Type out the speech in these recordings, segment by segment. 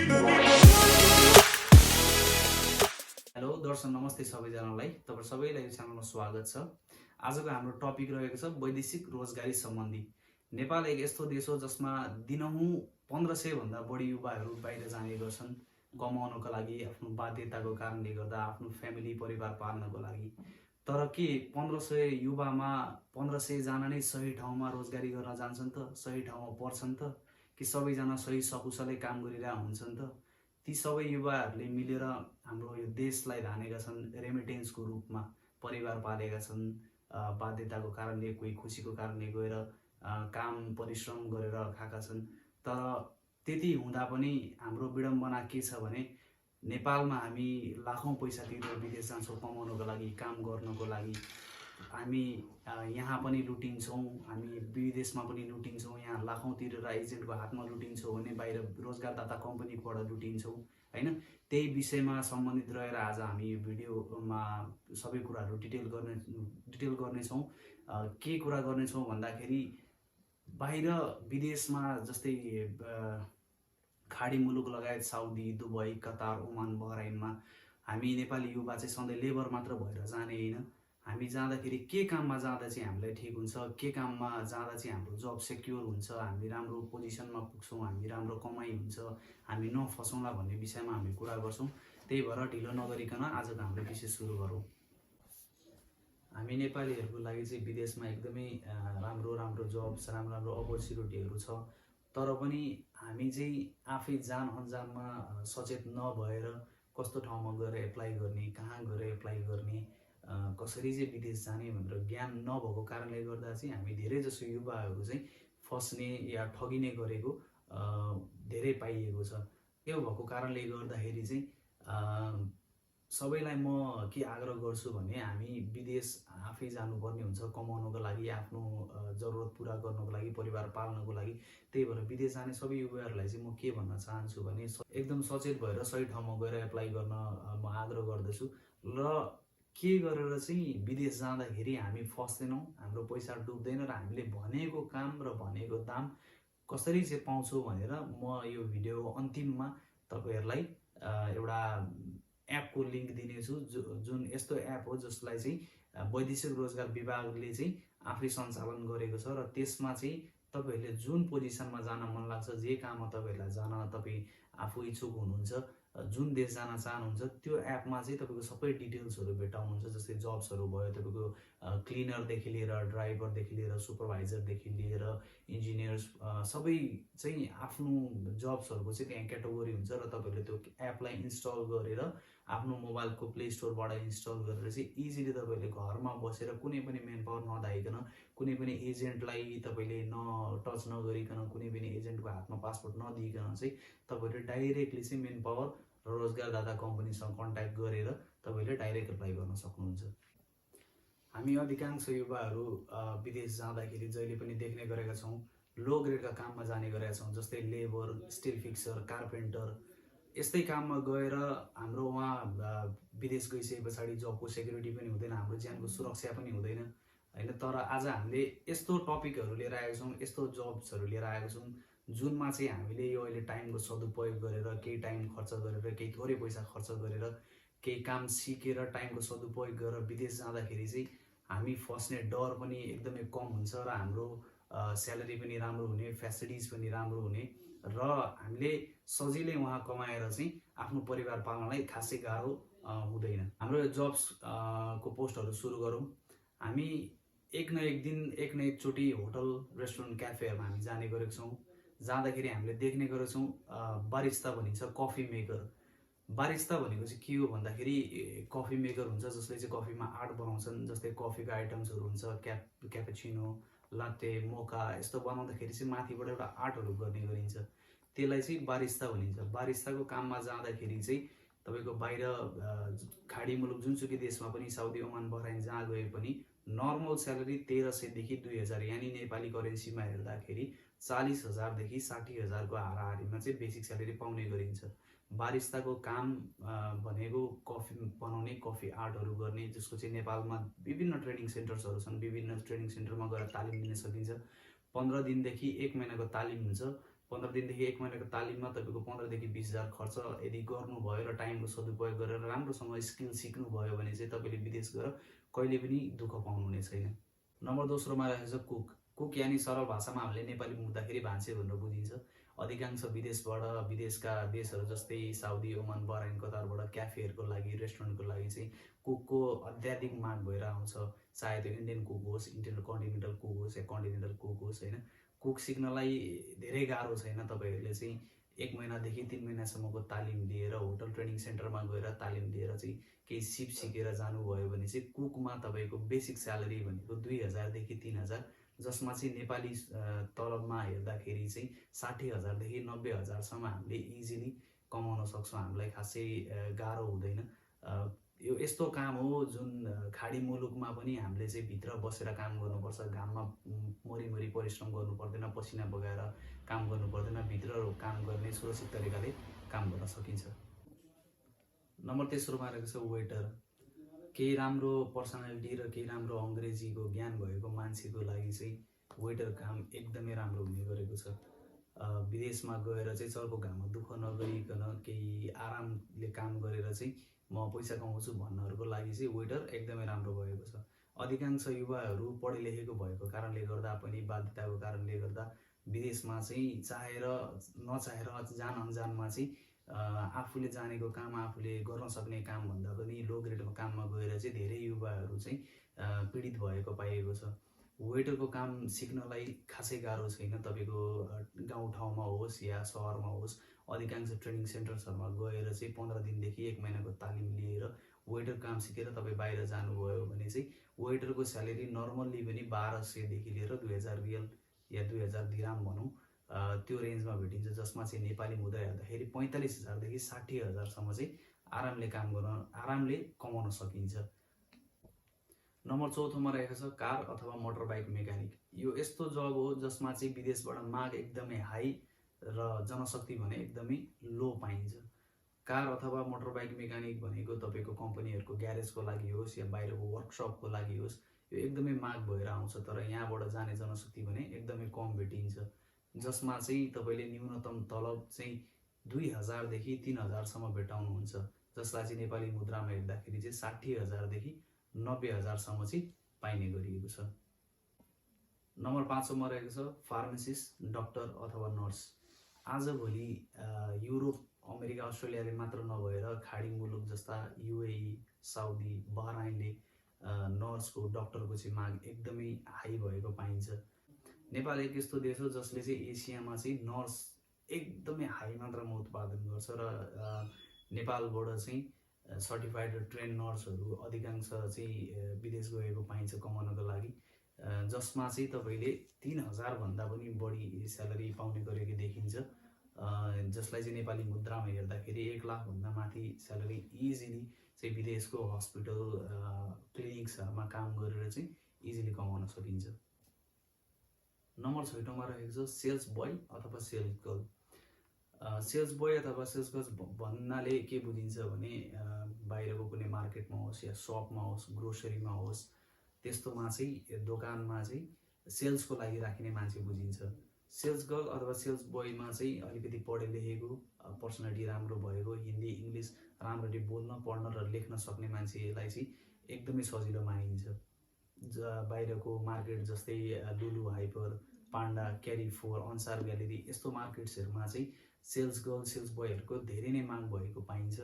Hello दर्शक नमस्ते सबैजनालाई, तपाईँ सबैलाई यो च्यानलमा स्वागत छ। आजको हाम्रो टपिक रहेको छ वैदेशिक रोजगारी सम्बन्धी। नेपाल एक यस्तो देश हो जसमा दिनहुँ 1500 भन्दा बढी युवाहरू बाहिर जाने गर्छन् कमाउनको लागि, आफ्नो बाध्यताको कारणले गर्दा, आफ्नो फ्यामिली परिवार पाल्नको लागि। तर के 1500 युवामा 1500 जना नै सही ठाउँमा रोजगारी गर्न जान्छन् त, सही ठाउँमा पर्छन् त, कि सबैजना सही सकुशलै काम गरिरहेका हुन्छन् त? ती सबै युवाहरूले मिलेर हाम्रो यो देशलाई धानेका छन्, रेमिटेन्सको रूपमा परिवार पालेका छन्। बाध्यताको कारणले, कोही खुसीको कारणले गएर काम परिश्रम गरेर खाएका छन्। तर त्यति हुँदा पनि हाम्रो विडम्बना के छ भने नेपालमा हामी लाखौँ पैसा तिरेर विदेश जान्छौँ कमाउनको लागि, काम गर्नको लागि। हामी यहाँ पनि लुटिन्छौँ, हामी विदेशमा पनि लुटिन्छौँ, यहाँ लाखौँ तिरेर एजेन्टको हातमा लुटिन्छौँ भने बाहिर रोजगारदाता कम्पनीबाट लुटिन्छौँ होइन। त्यही विषयमा सम्बन्धित रहेर आज हामी यो भिडियोमा सबै कुराहरू डिटेल गर्नेछौँ। के कुरा गर्नेछौँ भन्दाखेरि बाहिर विदेशमा जस्तै खाडी मुलुक लगायत साउदी, दुबई, कतार, ओमान, बहराइनमा हामी नेपाली युवा चाहिँ सधैँ लेबर मात्र भएर जाने होइन। हामी जाँदाखेरि के काममा जाँदा चाहिँ हामीलाई ठिक हुन्छ, के काममा जाँदा चाहिँ हाम्रो जब सेक्योर हुन्छ, हामी राम्रो पोजिसनमा पुग्छौँ, हामी राम्रो कमाइ हुन्छ, हामी नफसौँला भन्ने विषयमा हामी कुरा गर्छौँ। त्यही भएर ढिलो नगरिकन आजको हाम्रो विषय सुरु गरौँ। हामी नेपालीहरूको लागि चाहिँ विदेशमा एकदमै राम्रो जब्स, राम्रो अपर्च्युनिटीहरू छ। तर पनि हामी चाहिँ आफै जान अन्जानमा सचेत नभएर कस्तो ठाउँमा गएर एप्लाई गर्ने, कहाँ गएर एप्लाई गर्ने, कसरी चाहिँ विदेश जाने भनेर ज्ञान नभएको कारणले गर्दा चाहिँ हामी धेरै जसो युवाहरू चाहिँ फस्ने या ठगिने गरेको धेरै पाइएको छ। यो भएको कारणले गर्दाखेरि चाहिँ सबैलाई म के आग्रह गर्छु भने हामी विदेश आफै जानुपर्ने हुन्छ कमाउनको लागि, आफ्नो जरुरत पुरा गर्नको लागि, परिवार पाल्नको लागि। त्यही भएर विदेश जाने सबै युवाहरूलाई चाहिँ म के भन्न चाहन्छु भने एकदम सचेत भएर सही ठाउँमा गएर एप्लाई गर्न म आग्रह गर्दछु। र के गरेर चाहिँ विदेश जाँदाखेरि हामी फस्दैनौँ, हाम्रो पैसा डुब्दैन र हामीले भनेको काम र भनेको दाम कसरी चाहिँ पाउँछौँ भनेर म यो भिडियोको अन्तिममा तपाईँहरूलाई एउटा एपको लिङ्क दिनेछु, जुन यस्तो एप हो जसलाई चाहिँ वैदेशिक रोजगार विभागले चाहिँ आफै सञ्चालन गरेको छ। र त्यसमा चाहिँ तपाईँहरूले जुन पोजिसनमा जान मन लाग्छ, जे काममा तपाईँहरूलाई जान तपाईँ आफू इच्छुक हुनुहुन्छ, जुन देश जान चाहनुहुन्छ, त्यो एपमा चाहिँ तपाईँको सबै डिटेल्सहरू भेटाउनुहुन्छ। जस्तै जब्सहरू भयो, तपाईँको क्लिनरदेखि लिएर, ड्राइभरदेखि लिएर, सुपरभाइजरदेखि लिएर, इन्जिनियर्स, सबै चाहिँ आफ्नो जब्सहरूको चाहिँ त्यहाँ क्याटेगोरी हुन्छ। र तपाईँहरूले त्यो एपलाई इन्स्टल गरेर आफ्नो मोबाइलको प्ले स्टोरबाट इन्स्टल गरेर चाहिँ इजिली तपाईँहरूले घरमा बसेर कुनै पनि मेन पावर नधाइकन, कुनै पनि एजेन्टलाई तपाईँले टच नगरिकन, कुनै पनि एजेन्टको हातमा पासपोर्ट नदिइकन चाहिँ तपाईँहरूले डाइरेक्टली चाहिँ मेन पावर र रोजगारदाता कम्पनीसँग कन्ट्याक्ट गरेर तपाईँले डाइरेक्ट एप्लाई गर्न सक्नुहुन्छ। हामी अधिकांश युवाहरू विदेश जाँदाखेरि जहिले पनि देख्ने गरेका छौँ, लो ग्रेडका काममा जाने गरेका छौँ। जस्तै लेबर, स्टिल फिक्सर, कार्पेन्टर, यस्तै काममा गएर हाम्रो वहाँ विदेश गइसके पछाडि जबको सेक्युरिटी पनि हुँदैन, हाम्रो ज्यानको सुरक्षा पनि हुँदैन होइन। तर आज हामीले यस्तो टपिकहरू लिएर आएका छौँ, यस्तो जब्सहरू लिएर आएका छौँ जुनमा चाहिँ हामीले यो अहिले टाइमको सदुपयोग गरेर, केही टाइम खर्च गरेर, केही थोरै पैसा खर्च गरेर, केही काम सिकेर, टाइमको सदुपयोग गरेर विदेश जाँदाखेरि चाहिँ हामी फस्ने डर पनि एकदमै कम हुन्छ र हाम्रो स्यालेरी पनि राम्रो हुने, फेसिलिटिज पनि राम्रो हुने, र हामीले सजिलै वहाँ कमाएर चाहिँ आफ्नो परिवार पाल्नलाई खासै गाह्रो हुँदैन। हाम्रो जब्स को पोस्टहरू सुरु गरौँ। हामी एक न एक दिन, एक न एकचोटि होटल, रेस्टुरेन्ट, क्याफेहरूमा हामी जाने गरेको छौँ। जाँदाखेरि हामीले देख्ने गरेको छौँ बारिस्ता भनिन्छ, कफी मेकर। बारिस्ता भनेको चाहिँ के हो भन्दाखेरि कफी मेकर हुन्छ जसले चाहिँ कफीमा आर्ट बनाउँछन्। जस्तै कफीको आइटम्सहरू हुन्छ, क्यापेचिनो, लाटे, मोका, यस्तो बनाउँदाखेरि चाहिँ माथिबाट एउटा आर्टहरू गर्ने गरिन्छ, त्यसलाई चाहिँ बारिस्ता भनिन्छ। बारिस्ताको काममा जाँदाखेरि चाहिँ तपाईँको बाहिर खाडी मुलुक जुनसुकै देशमा पनि, साउदी, ओमान, बहराइन जहाँ गए पनि नर्मल स्यालेरी 1300 देखि 2000, यानि नेपाली करेन्सीमा हेर्दाखेरि 40,000 देखि 60,000 को हाराहारीमा चाहिँ बेसिक स्यालेरी पाउने गरिन्छ। बारिस्ताको काम भनेको कफी बनाउने, कफी आर्टहरू गर्ने, जसको चाहिँ नेपालमा विभिन्न ट्रेनिङ सेन्टर्सहरू छन्। विभिन्न ट्रेनिङ सेन्टरमा गएर तालिम लिन सकिन्छ। 15 दिनदेखि 1 महिनाको तालिम हुन्छ। 15 दिनदेखि 1 महिनाको तालिममा तपाईँको 15 देखि 20,000 खर्च यदि गर्नुभयो र टाइमको सदुपयोग गरेर राम्रोसँग स्किल सिक्नुभयो भने चाहिँ तपाईँले विदेश गएर कहिले पनि दुःख पाउनुहुने छैन। नम्बर दोस्रोमा रहेको छ कुक। कुक यानि सरल भाषामा हामीले नेपाली बुझ्दाखेरि भान्से भनेर बुझिन्छ। अधिकांश विदेशबाट विदेशका देशहरू जस्तै साउदी, ओमान, बहराइन, कतारबाट क्याफेहरूको लागि, रेस्टुरेन्टको लागि चाहिँ कुकको अत्याधिक माग भएर आउँछ। चाहे त्यो इन्डियन कुक होस्, कन्टिनेन्टल कुक होस् या कन्टिनेन्टल कुक होस् होइन। कुक सिक्नलाई धेरै गाह्रो छैन। तपाईँहरूले चाहिँ 1 महिनादेखि 3 महिनासम्मको तालिम लिएर होटल ट्रेनिङ सेन्टरमा गएर तालिम लिएर चाहिँ केही सिप सिकेर जानुभयो भने चाहिँ कुकमा तपाईँको बेसिक स्यालेरी भनेको 2,000 देखि 3,000, जसमा चाहिँ नेपाली तलबमा हेर्दाखेरि चाहिँ 60,000 देखि 90,000सम्म हामीले इजिली कमाउन सक्छौँ। हामीलाई खासै गाह्रो हुँदैन। यो यस्तो काम हो जुन खाडी मुलुकमा पनि हामीले चाहिँ भित्र बसेर काम गर्नुपर्छ। घाममा मरिमरि परिश्रम गर्नु पर्दैन, पसिना बगाएर काम गर्नु पर्दैन। भित्र काम गर्ने सुरक्षित तरिकाले काम गर्न सकिन्छ। नम्बर तेस्रोमा रहेको छ वेटर। केही राम्रो पर्सनालिटी र केही राम्रो अङ्ग्रेजीको ज्ञान भएको मान्छेको लागि चाहिँ वेटर काम एकदमै राम्रो हुने गरेको छ। विदेशमा गएर चाहिँ चर्को घाममा दुःख नगरिकन केही आरामले काम गरेर चाहिँ म पैसा कमाउँछु भन्नेहरूको लागि चाहिँ वेटर एकदमै राम्रो भएको छ। अधिकांश युवाहरू पढे लेखेको भएको कारणले गर्दा पनि बाध्यताको कारणले गर्दा विदेशमा चाहिँ चाहेर नचाहेर जान अनजानमा चाहिँ आफूले जानेको काम, आफूले गर्न सक्ने काम भन्दा पनि लो ग्रेडको काममा गएर चाहिँ धेरै युवाहरू चाहिँ पीडित भएको पाइएको छ। वेटरको काम सिक्नलाई खासै गाह्रो छैन। तपाईँको गाउँठाउँमा होस् या सहरमा होस्, अधिकांश ट्रेनिङ सेन्टर्सहरूमा गएर चाहिँ 15 दिनदेखि 1 महिनाको तालिम लिएर वेटर काम सिकेर तपाईँ बाहिर जानुभयो भने चाहिँ वेटरको स्यालेरी नर्मल्ली पनि 1200 लिएर 2,000 रियल या 2,000 दिराम भनौँ, त्यो रेन्जमा भेटिन्छ, जसमा चाहिँ नेपाली मुद्रा हेर्दाखेरि 45,000 देखि 60,000सम्म चाहिँ आरामले कमाउन सकिन्छ। नम्बर चौथोमा रहेको छ कार अथवा मोटर बाइक मेकानिक। यो यस्तो जब हो जसमा चाहिँ विदेशबाट माग एकदमै हाई र जनशक्ति भने एकदमै लो पाइन्छ। कार अथवा मोटर बाइक मेकानिक भनेको तपाईँको कम्पनीहरूको ग्यारेजको लागि होस् या बाहिरको वर्कसपको लागि होस्, यो एकदमै माग भएर आउँछ। तर यहाँबाट जाने जनशक्ति भने एकदमै कम भेटिन्छ, जसमा चाहिँ तपाईँले न्यूनतम तलब चाहिँ 2,000 देखि 3,000सम्म भेटाउनुहुन्छ, जसलाई चाहिँ नेपाली मुद्रामा हेर्दाखेरि चाहिँ 60,000 देखि 90,000सम्म चाहिँ पाइने गरिएको छ। नम्बर 5मा रहेको छ फार्मासिस्ट, डक्टर अथवा नर्स। आजभोलि युरोप, अमेरिका, अस्ट्रेलियाले मात्र नभएर खाडी मुलुक जस्ता युएई, साउदी, बहराइनले नर्सको, डक्टरको चाहिँ माग एकदमै हाई भएको पाइन्छ। नेपाल एक यस्तो देश हो जसले चाहिँ एसियामा चाहिँ नर्स एकदमै हाई मात्रामा उत्पादन गर्छ र नेपालबाट चाहिँ सर्टिफाइड र ट्रेन नर्सहरू अधिकांश चाहिँ विदेश गएको पाइन्छ कमाउनको लागि, जसमा चाहिँ तपाईँले 3,000 भन्दा पनि बढी स्यालेरी पाउने गरेको देखिन्छ, जसलाई चाहिँ नेपाली मुद्रामा हेर्दाखेरि 1 लाख भन्दा माथि स्यालेरी इजिली चाहिँ विदेशको हस्पिटल, क्लिनिक्सहरूमा काम गरेर चाहिँ इजिली कमाउन सकिन्छ। नम्बर 6मा रहेको छ सेल्स बोय अथवा सेल्स गर्ल। सेल्स बोय अथवा सेल्स गर्ल भन्नाले के बुझिन्छ भने बाहिरको कुनै मार्केटमा होस् या सपमा होस्, ग्रोसरीमा होस्, त्यस्तोमा चाहिँ दोकानमा चाहिँ सेल्सको लागि राखिने मान्छे बुझिन्छ। सेल्स गर्ल अथवा सेल्स बोयमा चाहिँ अलिकति पढे लेखेको, पर्सनालिटी राम्रो भएको, हिन्दी इङ्ग्लिस राम्ररी बोल्न, पढ्न र लेख्न सक्ने मान्छेलाई चाहिँ एकदमै सजिलो मानिन्छ। बाहिरको मार्केट जस्तै लुलु हाइपर, पान्डा, क्यारिफोर, अन्सार ग्यालेरी यस्तो मार्केट्सहरूमा चाहिँ सेल्स गर्ल, सेल्स बोयहरूको धेरै नै माग भएको पाइन्छ,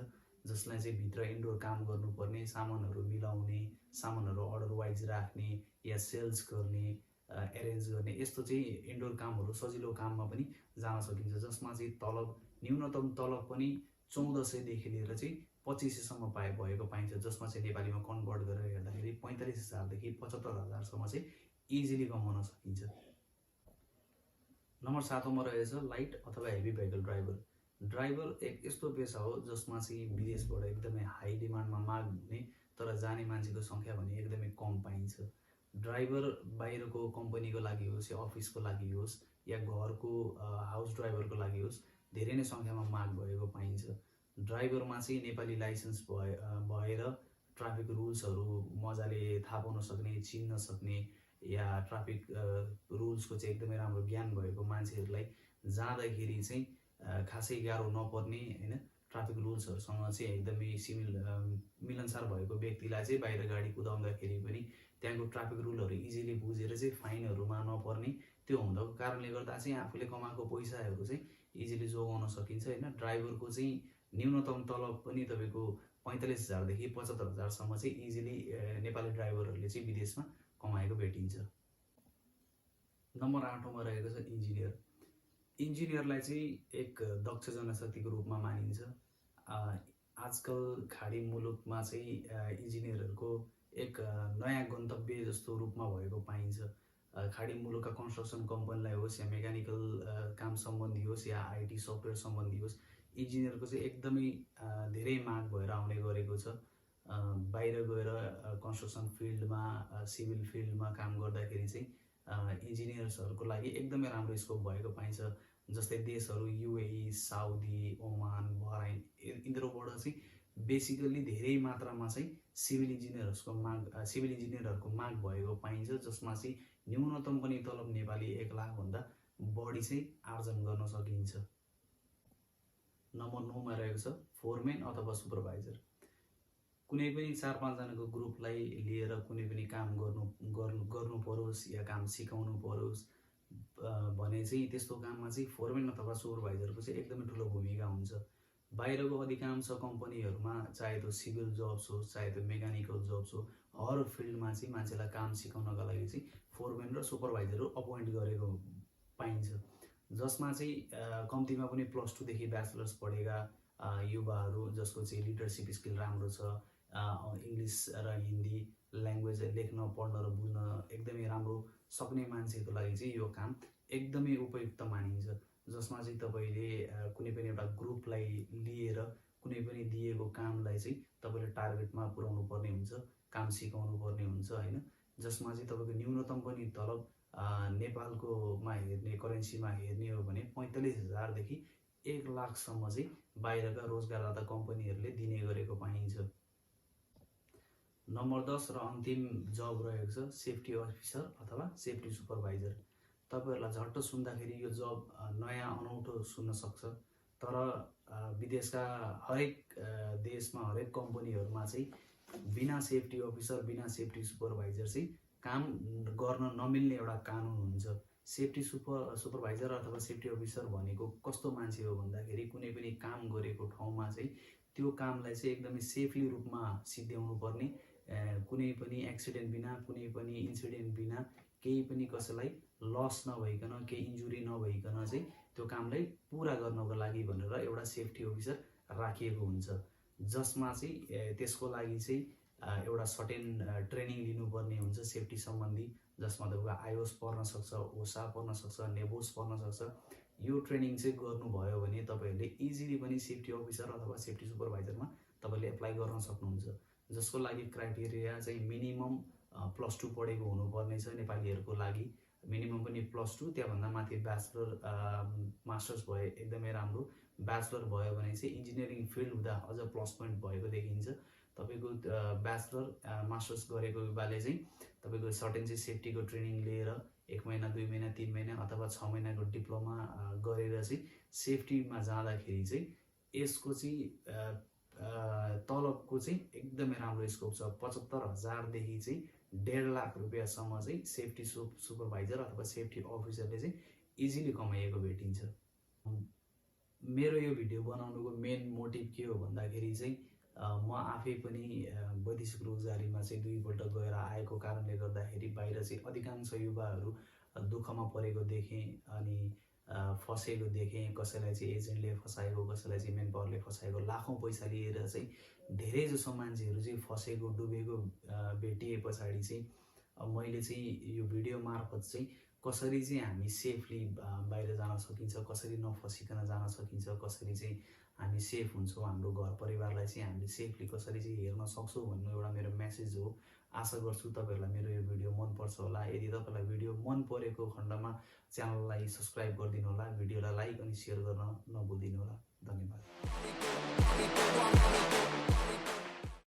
जसलाई चाहिँ भित्र इन्डोर काम गर्नुपर्ने, सामानहरू मिलाउने, सामानहरू अर्डर वाइज राख्ने या सेल्स गर्ने, एरेन्ज गर्ने, यस्तो चाहिँ इन्डोर कामहरू सजिलो काममा पनि जान सकिन्छ, जसमा चाहिँ तलब, न्यूनतम तलब पनि 1400 लिएर चाहिँ 2500सम्म भएको पाइन्छ, जसमा चाहिँ नेपालीमा कन्भर्ट गरेर हेर्दाखेरि 45,000 देखि 75,000सम्म चाहिँ इजिली कमाउन सकिन्छ। नम्बर 7मा रहेछ लाइट अथवा हेभी भेहिकल ड्राइभर। ड्राइभर एक यस्तो पेसा हो जसमा चाहिँ विदेशबाट एकदमै हाई डिमान्डमा माग हुने तर जाने मान्छेको सङ्ख्या भने एकदमै कम पाइन्छ। ड्राइभर बाहिरको कम्पनीको लागि होस् या अफिसको लागि होस् या घरको हाउस ड्राइभरको लागि होस्, धेरै नै सङ्ख्यामा माग भएको पाइन्छ। ड्राइभरमा चाहिँ नेपाली लाइसेन्स भएर ट्राफिक रुल्सहरू मजाले थाहा पाउन सक्ने, चिन्न सक्ने या ट्राफिक रुल्सको चाहिँ एकदमै राम्रो ज्ञान भएको मान्छेहरूलाई जाँदाखेरि चाहिँ खासै गाह्रो नपर्ने होइन ट्राफिक रुल्सहरूसँग चाहिँ एकदमै मिलनसार भएको व्यक्तिलाई चाहिँ बाहिर गाडी कुदाउँदाखेरि पनि त्यहाँको ट्राफिक रुलहरू इजिली बुझेर चाहिँ फाइनहरूमा नपर्ने त्यो हुँदाको कारणले गर्दा चाहिँ आफूले कमाएको पैसाहरू चाहिँ इजिली जोगाउन सकिन्छ होइन। ड्राइभरको चाहिँ न्यूनतम तलब पनि तपाईँको 45,000 देखि 75,000 चाहिँ इजिली नेपाली ड्राइभरहरूले चाहिँ विदेशमा कमाएको भेटिन्छ। नम्बर 8मा रहेको छ इन्जिनियर। इन्जिनियरलाई चाहिँ एक दक्ष जनशक्तिको रूपमा मानिन्छ। आजकल खाडी मुलुकमा चाहिँ इन्जिनियरहरूको एक नयाँ गन्तव्य जस्तो रूपमा भएको पाइन्छ। खाडी मुलुकका कन्स्ट्रक्सन कम्पनीलाई होस् या मेकानिकल काम सम्बन्धी होस् या आइटी सफ्टवेयर सम्बन्धी होस्, इन्जिनियरको चाहिँ एकदमै धेरै माग भएर आउने गरेको छ। बाहिर गएर कन्स्ट्रक्सन फिल्डमा सिभिल फिल्डमा काम गर्दाखेरि चाहिँ इन्जिनियर्सहरूको लागि एकदमै राम्रो स्कोप भएको पाइन्छ। जस्तै देशहरू युएई, साउदी, ओमान, बहराइन यिनीहरूबाट चाहिँ बेसिकली धेरै मात्रामा चाहिँ सिभिल इन्जिनियरहरूको माग भएको पाइन्छ, जसमा चाहिँ न्यूनतम पनि तलब नेपाली 1 लाखभन्दा बढी चाहिँ आर्जन गर्न सकिन्छ। नम्बर 9मा रहेको छ फोरम्यान अथवा सुपरभाइजर। कुनै पनि 4-5 जनाको ग्रुपलाई लिएर कुनै पनि काम गर्नु परोस् या काम सिकाउनु परोस् भने चाहिँ त्यस्तो काममा चाहिँ फोरम्यान अथवा सुपरभाइजरको चाहिँ एकदमै ठुलो भूमिका हुन्छ। बाहिरको अधिकांश कम्पनीहरूमा चाहे त्यो सिभिल जब्स होस्, चाहे त्यो मेकानिकल जब्स हो, हर फिल्डमा चाहिँ मान्छेलाई काम सिकाउनका लागि चाहिँ फोरम्यान र सुपरभाइजरहरू अपोइन्ट गरेको पाइन्छ, जसमा चाहिँ कम्तीमा पनि +2 देखि ब्याचलर्स पढेका युवाहरू जसको चाहिँ लिडरसिप स्किल राम्रो छ, इङ्ग्लिस र हिन्दी ल्याङ्ग्वेज लेख्न, पढ्न र बुझ्न एकदमै राम्रो सक्ने मान्छेको लागि चाहिँ यो काम एकदमै उपयुक्त मानिन्छ। जसमा चाहिँ तपाईँले कुनै पनि एउटा ग्रुपलाई लिएर कुनै पनि दिएको कामलाई चाहिँ तपाईँले टार्गेटमा पुर्याउनु पर्ने हुन्छ, काम सिकाउनु पर्ने हुन्छ होइन। जसमा चाहिँ तपाईँको न्यूनतम पनि तलब नेपालकोमा हेर्ने करेन्सीमा हेर्ने हो भने 45,000 देखि 1 लाखसम्म चाहिँ बाहिरका रोजगारदाता कम्पनीहरूले दिने गरेको पाइन्छ। नम्बर 10 र अन्तिम जब रहेको छ सेफ्टी अफिसर अथवा सेफ्टी सुपरभाइजर। तपाईँहरूलाई झट्ट सुन्दाखेरि यो जब नयाँ अनौठो सुन्न सक्छ, तर विदेशका हरेक देशमा हरेक कम्पनीहरूमा चाहिँ बिना सेफ्टी अफिसर, बिना सेफ्टी सुपरभाइजर चाहिँ काम गर्न नमिल्ने एउटा कानुन हुन्छ। सेफ्टी सुपरभाइजर अथवा सेफ्टी अफिसर भनेको कस्तो मान्छे हो भन्दाखेरि कुनै पनि काम गरेको ठाउँमा चाहिँ त्यो कामलाई चाहिँ एकदमै सेफली रूपमा सिद्ध्याउनु पर्ने, कुनै पनि एक्सिडेन्ट बिना, कुनै पनि इन्सिडेन्ट बिना, केही पनि कसैलाई लस नभइकन, केही इन्जुरी नभइकन चाहिँ त्यो कामलाई पुरा गर्नको लागि भनेर एउटा सेफ्टी अफिसर राखिएको हुन्छ, जसमा चाहिँ त्यसको लागि चाहिँ एउटा सर्टेन ट्रेनिङ लिनुपर्ने हुन्छ सेफ्टी सम्बन्धी, जसमा तपाईँको आयोस पर्न सक्छ, ओसा पर्न सक्छ, नेबोस पर्न सक्छ। यो ट्रेनिङ चाहिँ गर्नुभयो भने तपाईँहरूले इजिली पनि सेफ्टी अफिसर अथवा सेफ्टी सुपरभाइजरमा तपाईँले एप्लाई गर्न सक्नुहुन्छ, जसको लागि क्राइटेरिया चाहिँ मिनिमम +2 पढेको हुनुपर्ने छ नेपालीहरूको लागि। मिनिमम पनि +2, त्यहाँभन्दा माथि ब्याचलर मास्टर्स भए एकदमै राम्रो। ब्याचलर भयो भने चाहिँ इन्जिनियरिङ फिल्ड हुँदा अझ प्लस पोइन्ट भएको देखिन्छ। तपाईँको ब्याचलर मास्टर्स गरेको युवाले चाहिँ तपाईँको सर्टेन चाहिँ सेफ्टीको ट्रेनिङ लिएर 1 महिना, 2 महिना, 3 महिना अथवा 6 महिनाको डिप्लोमा गरेर चाहिँ सेफ्टीमा जाँदाखेरि चाहिँ यसको चाहिँ तलबको चाहिँ एकदमै राम्रो स्कोप छ। 75,000 देखि चाहिँ 1.5 लाख रुपियाँसम्म चाहिँ सेफ्टी सुपरभाइजर अथवा सेफ्टी अफिसरले चाहिँ इजिली कमाइएको भेटिन्छ। मेरो यो भिडियो बनाउनुको मेन मोटिभ के हो भन्दाखेरि चाहिँ म आफै पनि वैदेशिक रोजगारीमा चाहिँ 2 पल्ट गएर आएको कारणले गर्दाखेरि बाहिर चाहिँ अधिकांश युवाहरू दुःखमा परेको देखेँ अनि फसेको देखेँ। कसैलाई चाहिँ एजेन्टले फसाएको, कसैलाई चाहिँ मेन पावरले फसाएको, लाखौँ पैसा लिएर चाहिँ धेरै जसो मान्छेहरू चाहिँ फसेको, डुबेको भेटिए पछाडि चाहिँ मैले चाहिँ यो भिडियो मार्फत चाहिँ कसरी चाहिँ हामी सेफली बाहिर जान सकिन्छ, कसरी नफसिकन जान सकिन्छ, कसरी चाहिँ हामी सेफ हुन्छौँ, हाम्रो घर परिवारलाई चाहिँ हामीले सेफली कसरी चाहिँ हेर्न सक्छौँ भन्ने एउटा मेरो मेसेज हो। आशा गर्छु तपाईँहरूलाई मेरो यो भिडियो मनपर्छ होला। यदि तपाईँलाई भिडियो मन परेको खण्डमा च्यानललाई सब्सक्राइब गरिदिनु होला, भिडियोलाई लाइक अनि सेयर गर्न नभुलिदिनु होला। धन्यवाद।